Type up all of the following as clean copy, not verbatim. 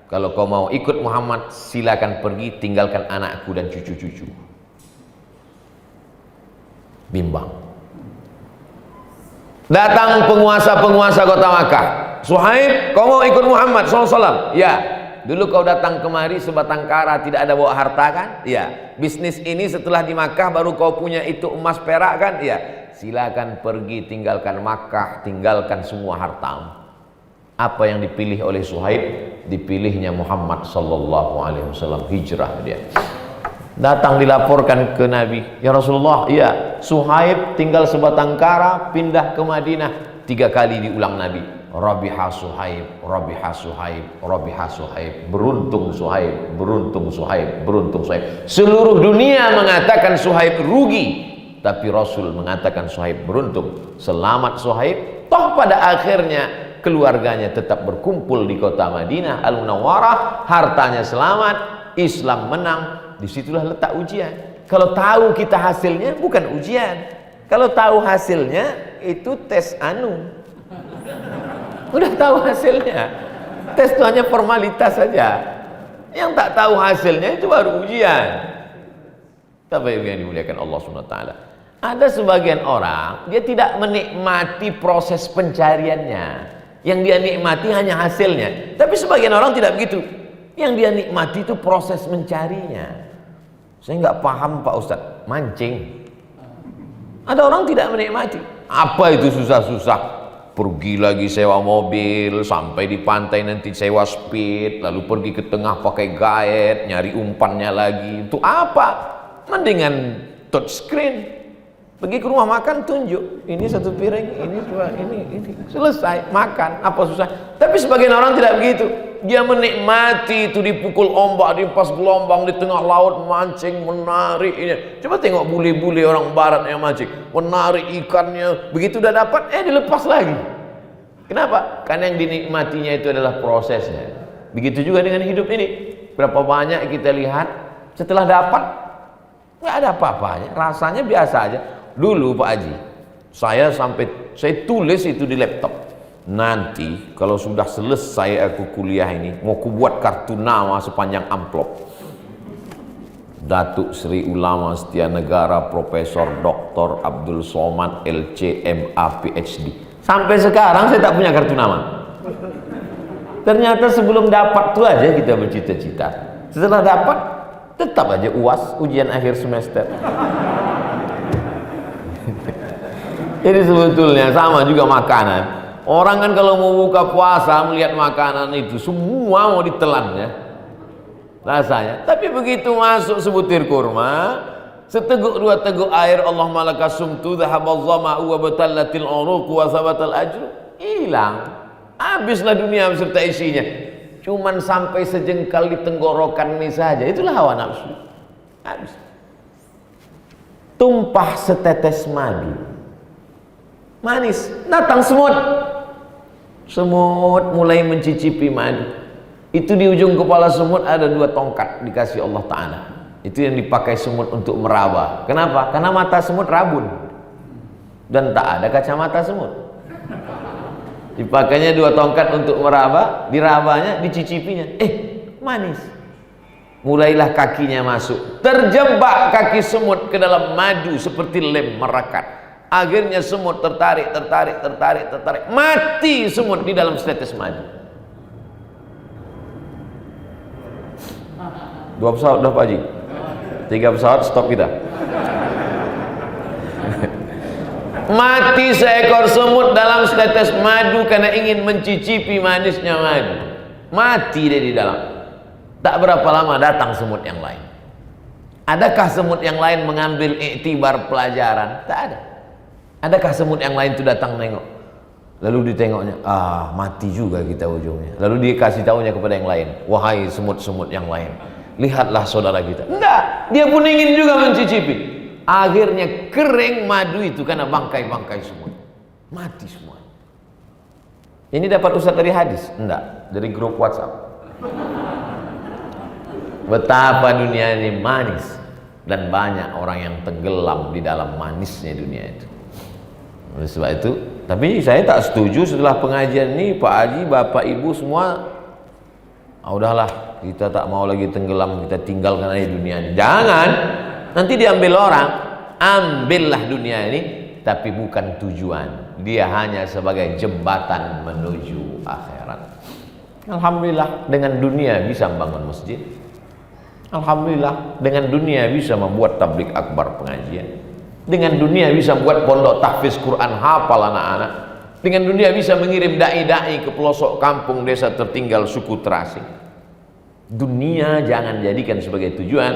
Kalau kau mau ikut Muhammad, silakan pergi, tinggalkan anakku dan cucu-cucu. Bimbang. Datang penguasa-penguasa kota Makkah. Suhaib, kau mau ikut Muhammad SAW? Ya. Dulu kau datang kemari sebatang kara, tidak ada bawa harta kan? Ya. Bisnis ini setelah di Makkah baru kau punya itu emas perak kan? Ya. Silakan pergi, tinggalkan Makkah, tinggalkan semua hartamu. Apa yang dipilih oleh Suhaib? Dipilihnya Muhammad sallallahu alaihi wasallam, hijrah dia. Datang dilaporkan ke Nabi, ya Rasulullah, iya, Suhaib tinggal sebatang kara, pindah ke Madinah. 3 kali diulang Nabi, Rabiha Suhaib, Rabiha Suhaib, Rabiha Suhaib. Beruntung Suhaib, beruntung Suhaib, beruntung Suhaib. Seluruh dunia mengatakan Suhaib rugi, tapi Rasul mengatakan Suhaib beruntung. Selamat Suhaib. Toh pada akhirnya keluarganya tetap berkumpul di kota Madinah Al-Munawwarah, hartanya selamat, Islam menang. Disitulah letak ujian. Kalau tahu kita hasilnya bukan ujian, kalau tahu hasilnya itu tes anu. Udah tahu hasilnya, tes itu hanya formalitas saja. Yang tak tahu hasilnya itu baru ujian. Tapi yang dimuliakan Allah SWT, ada sebagian orang dia tidak menikmati proses pencariannya. Yang dia nikmati hanya hasilnya. Tapi sebagian orang tidak begitu. Yang dia nikmati itu proses mencarinya. Saya nggak paham Pak Ustadz, mancing. Ada orang tidak menikmati. Apa itu susah-susah? Pergi lagi sewa mobil, sampai di pantai nanti sewa speed, lalu pergi ke tengah pakai guide, nyari umpannya lagi. Itu apa? Mendingan touchscreen. Pergi ke rumah makan, tunjuk, ini 1 piring, ini 2, ini, selesai, makan, apa susah. Tapi sebagian orang tidak begitu. Dia menikmati itu, dipukul ombak, diempas gelombang di tengah laut, mancing, menarik ini. Coba tengok bule-bule orang barat yang mancing, menarik ikannya, begitu udah dapat, dilepas lagi. Kenapa? Karena yang dinikmatinya itu adalah prosesnya. Begitu juga dengan hidup ini. Berapa banyak kita lihat, setelah dapat, nggak ada apa-apanya, rasanya biasa aja. Dulu Pak Haji, saya tulis itu di laptop. Nanti kalau sudah selesai aku kuliah ini, mau ku buat kartu nama sepanjang amplop. Datuk Sri Ulama Setia Negara Profesor Dr. Abdul Somad LC MA PhD. Sampai sekarang saya tak punya kartu nama. Ternyata sebelum dapat tuh aja kita bercita-cita. Setelah dapat tetap aja UAS, ujian akhir semester. Jadi sebetulnya sama juga makanan. Orang kan kalau mau buka puasa melihat makanan itu semua mau ditelan ya rasanya. Tapi begitu masuk sebutir kurma, seteguk 2 teguk air, Allahumma lakasumtu dhahabal dhama'u wa batallatil uruq wa thabatal ajru, hilang. Habislah dunia beserta isinya. Cuman sampai sejengkal di tenggorokan ini saja. Itulah hawa nafsu. Habis. Tumpah setetes madu, manis, datang semut. Semut mulai mencicipi madu. Itu di ujung kepala semut ada 2 tongkat dikasih Allah Ta'ala. Itu yang dipakai semut untuk meraba. Kenapa? Karena mata semut rabun dan tak ada kacamata semut. Dipakainya 2 tongkat untuk meraba, dirabanya, dicicipinya, manis. Mulailah kakinya masuk, terjebak kaki semut ke dalam madu seperti lem merekat. Akhirnya semut tertarik, mati semut di dalam setetes madu. 2 pesawat dah Pak Haji, 3 pesawat stop kita. Mati seekor semut dalam setetes madu karena ingin mencicipi manisnya madu. Mati dia di dalam. Tak berapa lama datang semut yang lain. Adakah semut yang lain mengambil iktibar pelajaran? Tak ada. Adakah semut yang lain itu datang nengok? Lalu ditengoknya, mati juga kita ujungnya. Lalu dia kasih tahunya kepada yang lain, wahai semut-semut yang lain, lihatlah saudara kita. Enggak, dia pun ingin juga mencicipi. Akhirnya kering madu itu karena bangkai-bangkai semut. Mati semua. Ini dapat ustaz dari hadis? Enggak, dari grup WhatsApp. Betapa dunia ini manis, dan banyak orang yang tenggelam di dalam manisnya dunia itu. Oleh sebab itu, tapi saya tak setuju setelah pengajian ini Pak Haji, Bapak Ibu semua udahlah, kita tak mau lagi tenggelam, kita tinggalkan aja dunia ini. Jangan, nanti diambil orang. Ambillah dunia ini, tapi bukan tujuan. Dia hanya sebagai jembatan menuju akhirat. Alhamdulillah, dengan dunia bisa membangun masjid. Alhamdulillah, dengan dunia bisa membuat tablik akbar pengajian. Dengan dunia bisa membuat pondok tahfiz Quran hafal anak-anak. Dengan dunia bisa mengirim dai-dai ke pelosok kampung desa tertinggal suku terasing. Dunia jangan jadikan sebagai tujuan.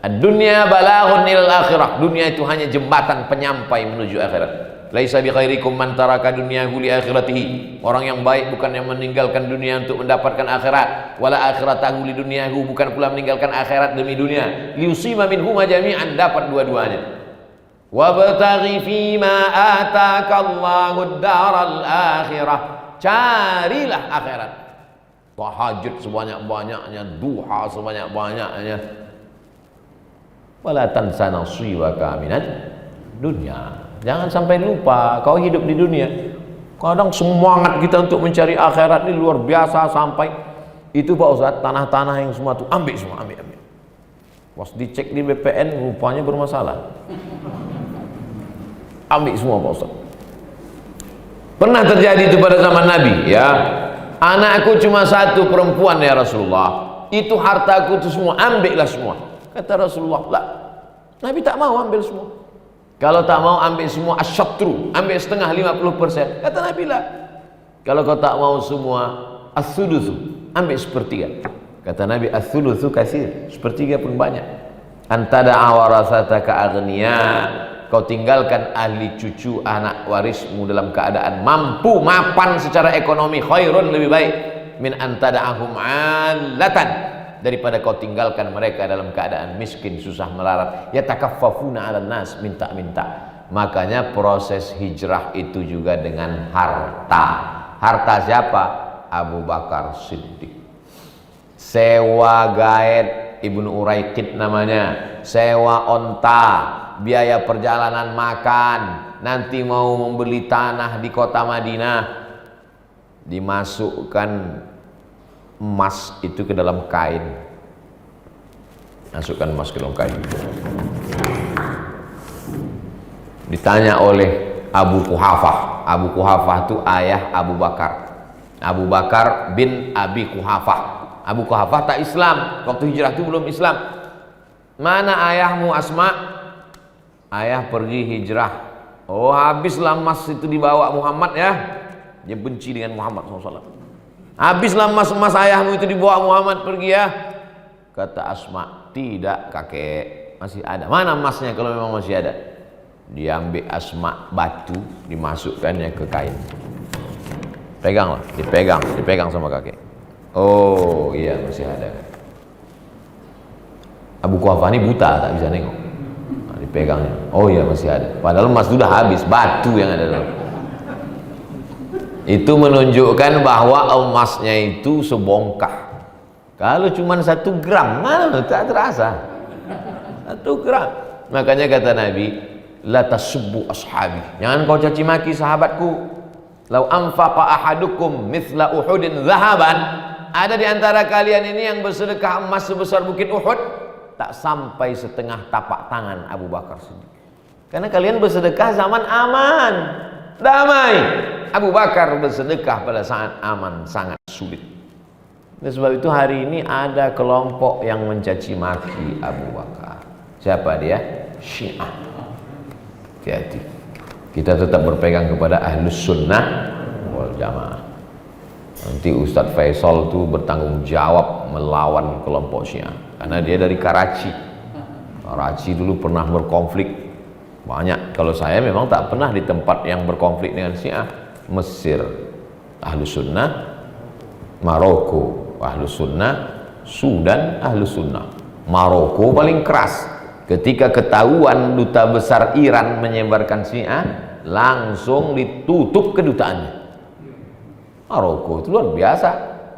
Dunia balaghun ilal akhirah. Dunia itu hanya jembatan penyampai menuju akhirat. Laisa bi khairikum man taraka dunyahu li akhiratihi. Orang yang baik bukan yang meninggalkan dunia untuk mendapatkan akhirat, wala akhiratahu li dunyahu, bukan pula meninggalkan akhirat demi dunia. Liusima minhuma jami'an, dapat dua-duanya. Wabtaghi fima atakallahu ad-daral akhirah. Carilah akhirat. Tahajud sebanyak-banyaknya, duha sebanyak-banyaknya. Wala tansa nasibaka minad dunya. Jangan sampai lupa kau hidup di dunia. Kadang semangat kita untuk mencari akhirat ini luar biasa, sampai itu Pak Ustadz, tanah-tanah yang semua tuh ambil semua, ambil. Pas dicek di BPN rupanya bermasalah. Ambil semua Pak Ustadz. Pernah terjadi itu pada zaman Nabi, ya. Anakku cuma satu perempuan ya Rasulullah. Itu hartaku itu semua, ambillah semua. Kata Rasulullah, lah. Nabi tak mau ambil semua. Kalau tak mau ambil semua, asyatru, ambil setengah 50%. Kata Nabi, lah. Kalau kau tak mau semua, as-sudutsu, ambil sepertiga. Kata Nabi, as-sudutsu katsir, sepertiga pun banyak. Antada'a warasataka aghniya, kau tinggalkan ahli cucu anak warismu dalam keadaan mampu, mapan secara ekonomi, khairun, lebih baik min antada'ahum 'allatan, daripada kau tinggalkan mereka dalam keadaan miskin, susah melarat. Yatakaffafuna 'alan nas, minta-minta. Makanya proses hijrah itu juga dengan harta. Harta siapa? Abu Bakar Siddiq. Sewa gaet, Ibnu Uraiqid namanya, sewa onta, biaya perjalanan makan, nanti mau membeli tanah di kota Madinah, dimasukkan emas itu ke dalam kain, masukkan emas ke dalam kain. Ditanya oleh Abu Quhafah. Abu Quhafah itu ayah Abu Bakar. Abu Bakar bin Abi Quhafah. Abu Quhafah tak Islam, waktu hijrah itu belum Islam. Mana ayahmu Asma? Ayah pergi hijrah. Oh, habislah emas itu dibawa Muhammad ya. Dia benci dengan Muhammad SAW. Habislah emas ayahmu itu dibawa Muhammad pergi ya. Kata Asma, tidak kakek, masih ada. Mana emasnya kalau memang masih ada? Diambil Asma batu, dimasukkannya ke kain. Peganglah, dipegang sama kakek. Oh iya masih ada. Abu Quhafah ini buta, tak bisa nengok. Nah, dipegangnya. Oh iya masih ada. Padahal emas sudah habis, batu yang ada dalam. Itu menunjukkan bahwa emasnya itu sebongkah. Kalau cuma 1 gram, mana tak terasa. 1 gram. Makanya kata Nabi, la tasubbu ashabi. Jangan kau caci maki sahabatku. Lau anfaqa ahadukum mithla Uhudin zahaban. Ada di antara kalian ini yang bersedekah emas sebesar bukit Uhud, tak sampai setengah tapak tangan Abu Bakar Siddiq. Karena kalian bersedekah zaman aman, damai. Abu Bakar bersedekah pada saat aman, sangat sulit. Dan sebab itu hari ini ada kelompok yang mencaci maki Abu Bakar. Siapa dia? Syiah. Hati-hati. Kita tetap berpegang kepada Ahlus Sunnah wal Jamaah. Nanti Ustadz Faisal itu bertanggung jawab melawan kelompok Syiah. Karena dia dari Karachi. Karachi dulu pernah berkonflik banyak. Kalau saya memang tak pernah di tempat yang berkonflik dengan Syiah. Mesir Ahlus Sunnah, Maroko Ahlus Sunnah, Sudan Ahlus Sunnah. Maroko paling keras. Ketika ketahuan duta besar Iran menyebarkan Syiah, langsung ditutup kedutaannya. Maroko itu luar biasa.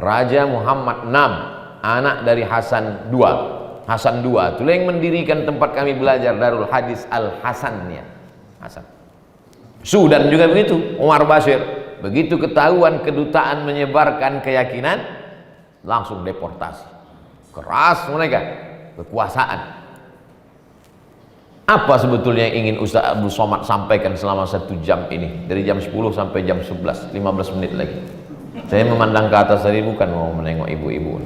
Raja Muhammad VI, anak dari Hasan II. Hasan II itu yang mendirikan tempat kami belajar Darul Hadis Al-Hasaniyah. Hasan. Sudan juga begitu, Umar Bashir. Begitu ketahuan kedutaan menyebarkan keyakinan langsung deportasi. Keras mereka, kekuasaan. Apa sebetulnya yang ingin Ustaz Abdul Somad sampaikan selama 1 jam ini? Dari jam 10 sampai jam 11, 15 menit lagi. Saya memandang ke atas tadi bukan mau menengok ibu-ibu.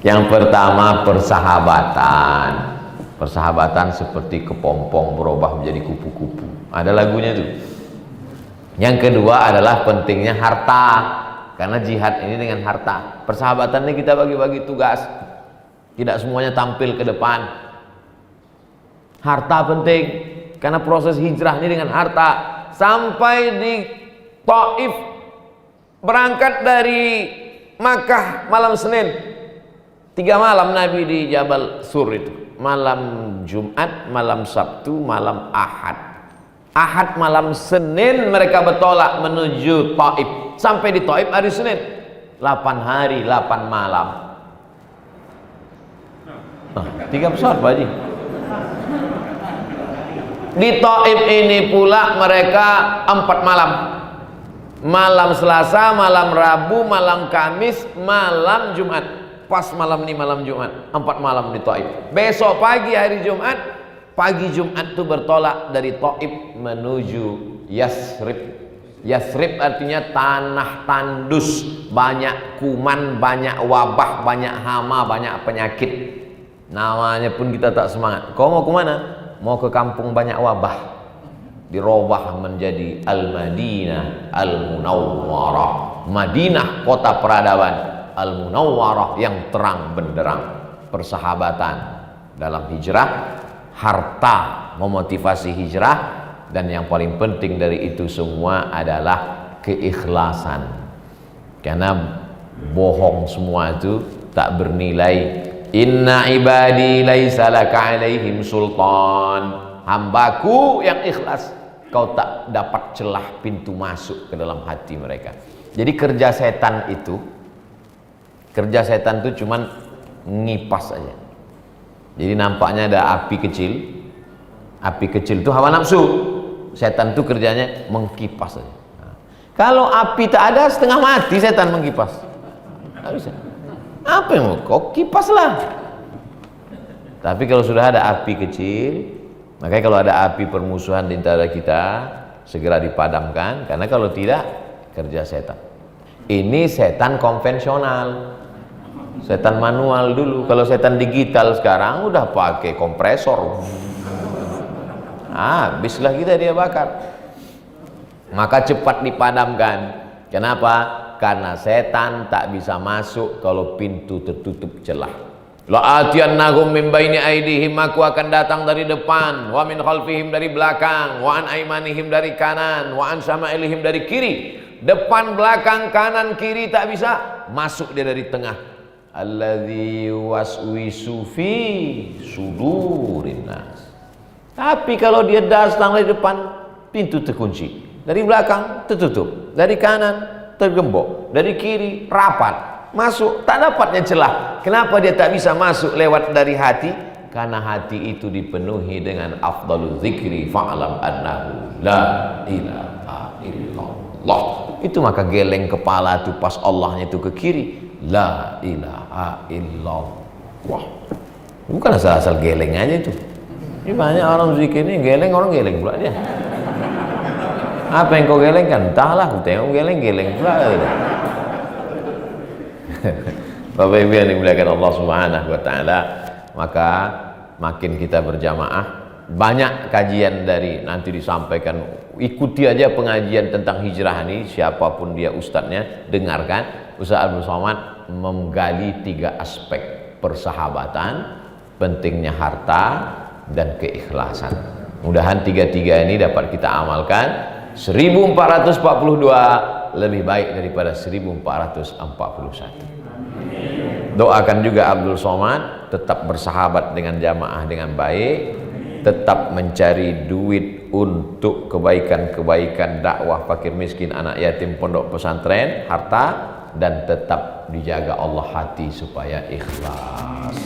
Yang pertama, persahabatan. Persahabatan seperti kepompong berubah menjadi kupu-kupu. Ada lagunya itu. Yang kedua adalah pentingnya harta. Karena jihad ini dengan harta. Persahabatan ini kita bagi-bagi tugas. Tidak semuanya tampil ke depan. Harta penting. Karena proses hijrah ini dengan harta. Sampai di Taif, berangkat dari Makkah malam Senin, 3 malam Nabi di Jabal Sur itu. Malam Jumat, malam Sabtu, malam Ahad. Ahad malam Senin mereka bertolak menuju Taif. Sampai di Taif hari Senin. 8 hari, 8 malam. 3 pesawat Pak Haji. Di Taif ini pula mereka 4 malam. Malam Selasa, malam Rabu, malam Kamis, malam Jumat. Pas malam ini malam Jumat. 4 malam di Taif. Besok pagi hari Jumat, pagi Jumat itu bertolak dari Taif menuju Yasrib. Yasrib artinya tanah tandus, banyak kuman, banyak wabah, banyak hama, banyak penyakit. Namanya pun kita tak semangat. Kau mau kemana? Mau ke kampung banyak wabah. Dirubah menjadi Al-Madinah Al-Munawwarah. Madinah kota peradaban, Al-Munawwarah yang terang benderang. Persahabatan dalam hijrah, harta memotivasi hijrah, dan yang paling penting dari itu semua adalah keikhlasan. Karena bohong semua itu tak bernilai. Inna ibadi laisa laka alaihim sultan. Hambaku yang ikhlas, kau tak dapat celah pintu masuk ke dalam hati mereka. Jadi kerja setan itu cuman ngipas aja. Jadi nampaknya ada api kecil. Api kecil itu hawa nafsu. Setan itu kerjanya mengkipas aja. Nah, kalau api tak ada, setengah mati setan mengkipas. Nggak bisa. Apa yang mau kau kipas lah. Tapi kalau sudah ada api kecil, makanya kalau ada api permusuhan di antara kita, segera dipadamkan. Karena kalau tidak, kerja setan. Ini setan konvensional, setan manual dulu. Kalau setan digital sekarang udah pakai kompresor. Habislah kita dia bakar. Maka cepat dipadamkan. Kenapa? Karena setan tak bisa masuk kalau pintu tertutup celah. La'atiyannahum min baini aidihim, aku akan datang dari depan, wa min khalfihim dari belakang, wa an aimanihim dari kanan, wa an syama'ilihim dari kiri. Depan, belakang, kanan, kiri tak bisa, masuk dia dari tengah. Alladzi waswisu fi sudurin nas. Tapi kalau dia datang dari depan, pintu terkunci. Dari belakang tertutup, dari kanan tergembok, dari kiri rapat, masuk tak dapatnya celah. Kenapa dia tak bisa masuk lewat dari hati? Karena hati itu dipenuhi dengan afdalul zikri fa'lam annahu la ilaha illallah. Itu maka geleng kepala itu pas Allahnya itu ke kiri, la ilaha illallah. Bukan asal-asal geleng aja itu. Ini banyak orang zikir ini geleng, orang geleng pula dia. Apa yang kau gelengkan? Entahlah, aku tengok geleng-geleng pula. Bapak Ibu yang dimuliakan Allah Subhanahu wa taala, maka makin kita berjamaah, banyak kajian dari nanti disampaikan. Ikuti aja pengajian tentang hijrah ini, siapapun dia ustadznya, dengarkan. Ustaz Abdul Somad menggali 3 aspek: persahabatan, pentingnya harta, dan keikhlasan. Mudahan 3 ini dapat kita amalkan. 1442 lebih baik daripada 1441. Doakan juga Abdul Somad tetap bersahabat dengan jamaah dengan baik, tetap mencari duit untuk kebaikan-kebaikan dakwah fakir miskin, anak yatim, pondok pesantren, harta, dan tetap dijaga Allah hati supaya ikhlas.